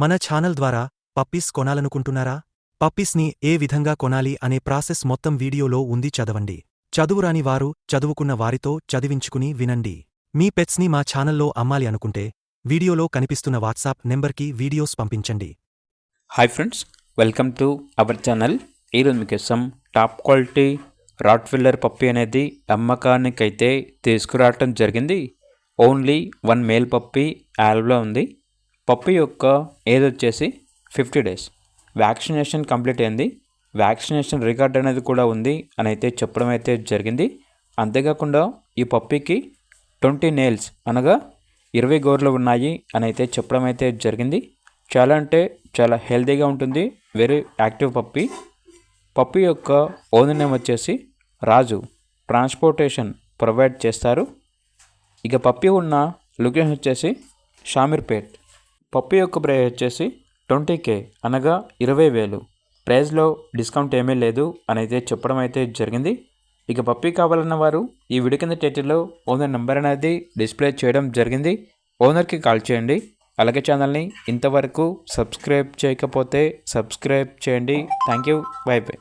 మన ఛానల్ ద్వారా పప్పీస్ కొనాలనుకుంటున్నారా? పప్పీస్ని ఏ విధంగా కొనాలి అనే ప్రాసెస్ మొత్తం వీడియోలో ఉంది, చదవండి. చదువురాని వారు చదువుకున్న వారితో చదివించుకుని వినండి. మీ పెట్స్ని మా ఛానల్లో అమ్మాలి అనుకుంటే వీడియోలో కనిపిస్తున్న వాట్సాప్ నెంబర్కి వీడియోస్ పంపించండి. Hi friends, welcome to our channel. ఈరోజు మీకోసం టాప్ క్వాలిటీ రాట్విల్లర్ పప్పీ అనేది అమ్మకానికైతే తీసుకురావటం జరిగింది. ఓన్లీ 1 మేల్ పప్పీ యాల్వ్లో ఉంది. పప్పీ యొక్క ఏజ్ వచ్చేసి 50 days. వ్యాక్సినేషన్ కంప్లీట్ అయింది. వ్యాక్సినేషన్ రికార్డ్ అనేది కూడా ఉంది అని అయితే చెప్పడం అయితే జరిగింది. అంతేకాకుండా ఈ పప్పీకి 20 nails అనగా 20 గోర్లు ఉన్నాయి అని అయితే చెప్పడం అయితే జరిగింది. చాలా అంటే చాలా హెల్తీగా ఉంటుంది. Very active puppy. పప్పీ యొక్క ఓనర్ నేమ్ వచ్చేసి రాజు. ట్రాన్స్పోర్టేషన్ ప్రొవైడ్ చేస్తారు. ఇక పప్పీ ఉన్న లొకేషన్ వచ్చేసి షామీర్పేట్. పప్పీ యొక్క ప్రైస్ వచ్చేసి 20K అనగా 20,000. ప్రైస్లో డిస్కౌంట్ ఏమీ లేదు అని అయితే చెప్పడం అయితే జరిగింది. ఇక పప్పీ కావాలన్న వారు ఈ వీడియో కింద టైటిల్లో ఓనర్ నెంబర్ అనేది డిస్ప్లే చేయడం జరిగింది. ఓనర్కి కాల్ చేయండి. అలాగే ఛానల్ని ఇంతవరకు సబ్స్క్రైబ్ చేయకపోతే సబ్స్క్రైబ్ చేయండి. Thank you. By by.